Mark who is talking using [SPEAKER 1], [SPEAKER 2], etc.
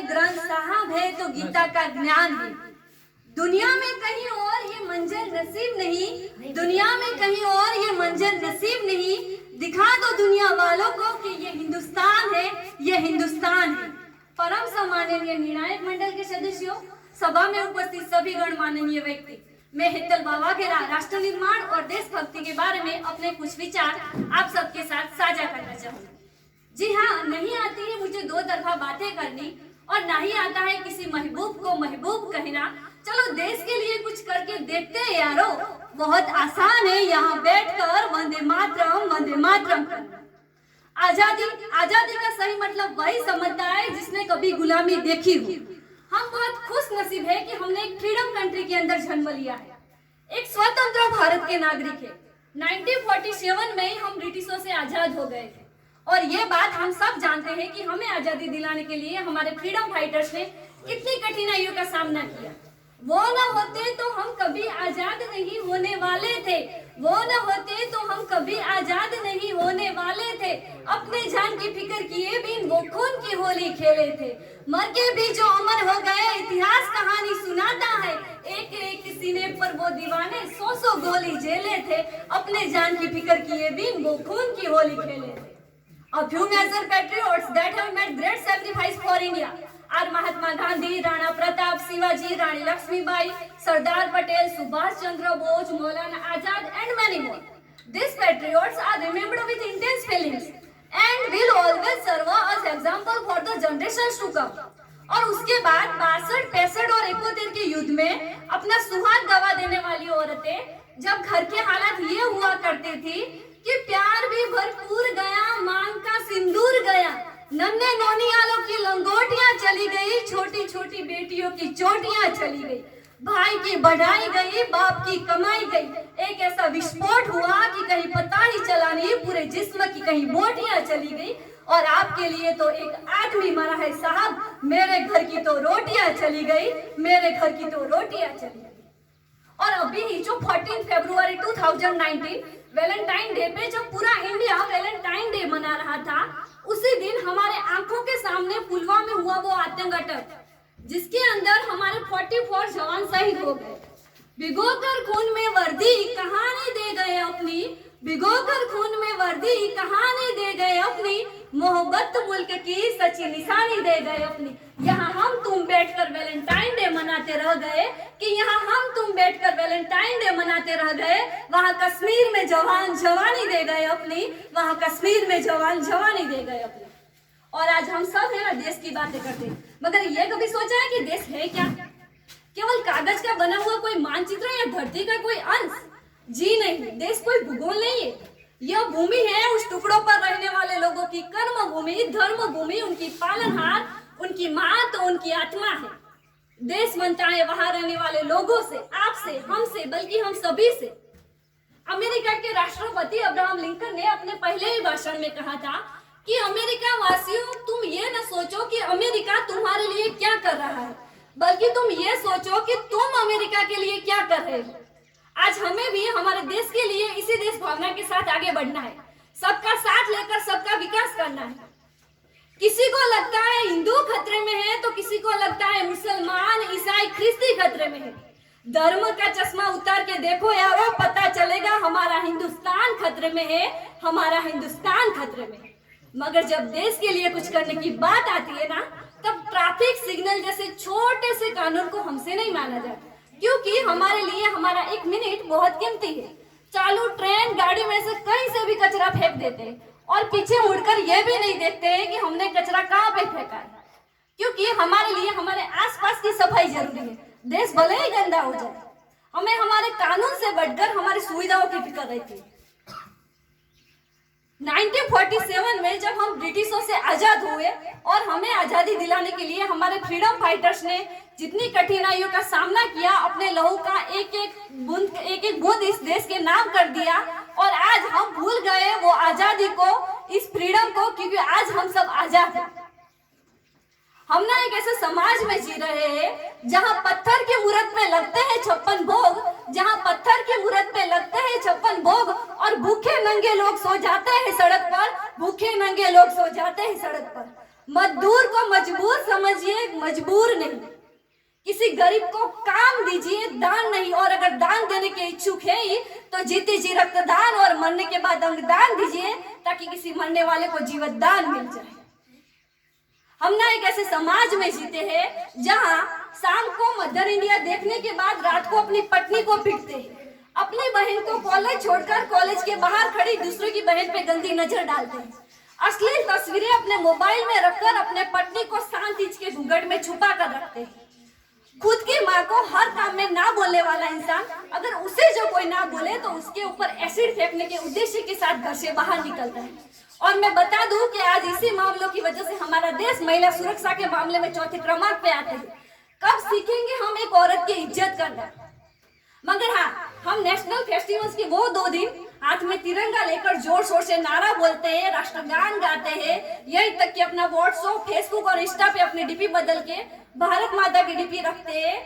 [SPEAKER 1] एक ग्रंथ साहब है तो गीता का ज्ञान है। दुनिया में कहीं और ये मंजर नसीब नहीं, दुनिया में कहीं और ये मंजर नसीब नहीं। दिखा दो दुनिया वालों को कि ये हिंदुस्तान है, ये हिंदुस्तान है। परम सम्माननीय निर्णायक मंडल के सदस्यों, सभा में उपस्थित सभी गणमाननीय व्यक्ति, मैं हेतल बावाघेरा राष्ट्र निर्माण और देशभक्ति के बारे में अपने कुछ विचार आप सबके साथ साझा करना चाहूंगी। जी हाँ, नहीं आती है मुझे दो तरफा बातें करनी और ना ही आता है किसी महबूब को महबूब कहना। चलो देश के लिए कुछ करके देखते हैं यारो, बहुत आसान है यहाँ बैठकर वंदे मातरम करना। आजादी आजादी का सही मतलब वही समझता है जिसने कभी गुलामी देखी हो। हम बहुत खुश नसीब है कि हमने एक फ्रीडम कंट्री के अंदर जन्म लिया है, एक स्वतंत्र भारत के नागरिक है। 1947 में हम ब्रिटिशों से आजाद हो गए थे और ये बात हम सब जानते हैं कि हमें आजादी दिलाने के लिए हमारे फ्रीडम फाइटर्स ने कितनी कठिनाइयों का सामना किया। वो न होते तो हम कभी आजाद नहीं होने वाले थे, वो न होते तो हम कभी आजाद नहीं होने वाले थे। अपने जान की फिक्र किए बिन वो खून की होली खेले थे, मर के भी जो अमर हो गए इतिहास कहानी सुनाता है। एक एक सीने पर वो दीवाने 100 गोली झेले थे, अपने जान की फिक्र किए बिन वो खून की होली खेले थे। A few major patriots that have made great sacrifice for India are Mahatma Gandhi, Rana Pratap, Shivaji, Rani Lakshmibai, Sardar Patel, Subhash Chandra Bose, Maulana Azad and many more. These patriots are remembered with intense feelings and will always serve as example for the generations to come. और उसके बाद 62, 65 और 71 के युद्ध में अपना सुहाग गवा देने वाली औरतें जब घर के हालात ये हुआ करते थी कि प्यार भी भरपूर गया, मांग का सिंदूर गया, नन्हे नौनियालों की लंगोटियां चली गई, छोटी छोटी बेटियों की चोटियां चली गई, भाई की बढ़ाई गई, बाप की कमाई गई। एक ऐसा विस्फोट हुआ कि कहीं पता ही चला नहीं, पूरे जिस्म की कहीं बोटियां चली गई। और आपके लिए तो एक आदमी मरा है साहब, मेरे घर की तो रोटियां चली गई, मेरे घर की तो रोटियां चली गई। और अभी ही जो 14 फरवरी 2019 वैलेंटाइन डे पे जब पूरा इंडिया वैलेंटाइन डे मना रहा था, उसी दिन हमारे आंखों के सामने पुलवामा में हुआ वो आतंक अटैक, जिसके अंदर हमारे 44 जवान शहीद हो गए। भिगोकर खून में वर्दी कहानी दे गए अपनी, भिगोकर खून में वर्दी कहानी दे गए अपनी, मोहब्बत मुल्क की सच्ची निशानी दे गए अपनी। यहाँ हम तुम बैठकर वैलेंटाइन डे मनाते रह गए कि यहाँ हम तुम बैठकर वैलेंटाइन डे मनाते रह गए, वहाँ कश्मीर में जवान जवानी दे गए अपनी, वहाँ कश्मीर में जवान जवानी दे गए अपनी। और आज हम सब है ना देश की बातें करते हैं, मगर ये कभी सोचा है कि देश है क्या? केवल कागज का बना हुआ कोई मानचित्र या धरती का कोई अंश? जी नहीं, देश कोई भूगोल नहीं है। यह भूमि है उस टुकड़ों पर रहने वाले लोगों की कर्म भूमि, धर्म भूमि, उनकी पालनहार, उनकी माँ तो उनकी आत्मा है। देश बनता है वहां रहने वाले लोगों से, आपसे, हमसे, बल्कि हम सभी से। अमेरिका के राष्ट्रपति अब्राहम लिंकन ने अपने पहले ही भाषण में कहा था कि अमेरिका वासियों, तुम ये न सोचो कि अमेरिका तुम्हारे लिए क्या कर रहा है, बल्कि तुम ये सोचो कि तुम अमेरिका के लिए क्या कर रहे हो। आज हमें भी हमारे देश के लिए इसी देश भावना के साथ आगे बढ़ना है, सबका साथ लेकर सबका विकास करना है। किसी को लगता है हिंदू खतरे में है तो किसी को लगता है मुसलमान, ईसाई, ख्रिस्ती खतरे में है। धर्म का चश्मा उतार के देखो यारो, पता चलेगा हमारा हिंदुस्तान खतरे में है, हमारा हिंदुस्तान खतरे में है। मगर जब देश के लिए कुछ करने की बात आती है ना, तब ट्रैफिक सिग्नल जैसे छोटे से कानून को हमसे नहीं माना जाता, क्योंकि हमारे लिए हमारा 1 मिनट बहुत कीमती है। चालू ट्रेन, गाड़ी में से कहीं से भी कचरा फेंक देते हैं और पीछे मुड़कर यह भी नहीं देखते हैं कि हमने कचरा कहाँ पे फेंका है, क्योंकि हमारे लिए हमारे आसपास की सफाई जरूरी है। देश भले ही गंदा हो जाए, हमें हमारे कानून से बढ़कर हमारी सुविधाओं की फिक्र रहती है। 1947 में जब हम ब्रिटिशों से आजाद हुए और हमें आजादी दिलाने के लिए हमारे फ्रीडम फाइटर्स ने जितनी कठिनाइयों का सामना किया, अपने लहू का एक एक बूंद इस देश के नाम कर दिया। और आज हम भूल गए वो आजादी को, इस फ्रीडम को, क्योंकि आज हम सब आजाद हैं। हम ना एक ऐसे समाज में जी रहे हैं जहां पत्थर के मूर्त में लगते हैं 56 भोग, जहां पत्थर के मूर्त में लगते हैं 56 भोग और भूखे नंगे लोग सो जाते हैं सड़क पर, भूखे नंगे लोग सो जाते हैं सड़क पर। मजदूर को मजबूर समझिए, मजबूर नहीं। किसी गरीब को काम दीजिए, दान नहीं। और अगर दान देने के इच्छुक है ही तो जीते जी रक्तदान और मरने के बाद अंगदान दीजिए, ताकि किसी मरने वाले को जीवन दान मिल जाए। हम ना एक ऐसे समाज में जीते हैं जहां शाम को मदर इंडिया देखने के बाद रात को अपनी पत्नी को पीटते हैं, अपनी बहन को कॉलेज छोड़कर कॉलेज के बाहर खड़ी दूसरों की बहन पे गंदी नजर डालते हैं, अश्लील तस्वीरें अपने मोबाइल में रखकर अपने पत्नी को शांत इंच के घूंघट में छुपा कर रखते हैं। खुद की माँ को हर काम में ना बोलने वाला इंसान अगर उसे जो कोई ना बोले तो उसके ऊपर एसिड फेंकने के उद्देश्य के साथ घर से बाहर निकलता है। और मैं बता दूं कि आज इसी मामलों की वजह से हमारा देश महिला सुरक्षा के मामले में चौथे क्रमांक पे आते हैं। कब सीखेंगे हम एक औरत की इज्जत करना? मगर हाँ, हम नेशनल फेस्टिवल्स के वो 2 दिन हाथ में तिरंगा लेकर जोर शोर से नारा बोलते हैं, राष्ट्रगान गाते हैं, यही तक कि अपना व्हाट्सएप, फेसबुक और इंस्टा पे अपने डीपी बदल के भारत माता की डीपी रखते हैं।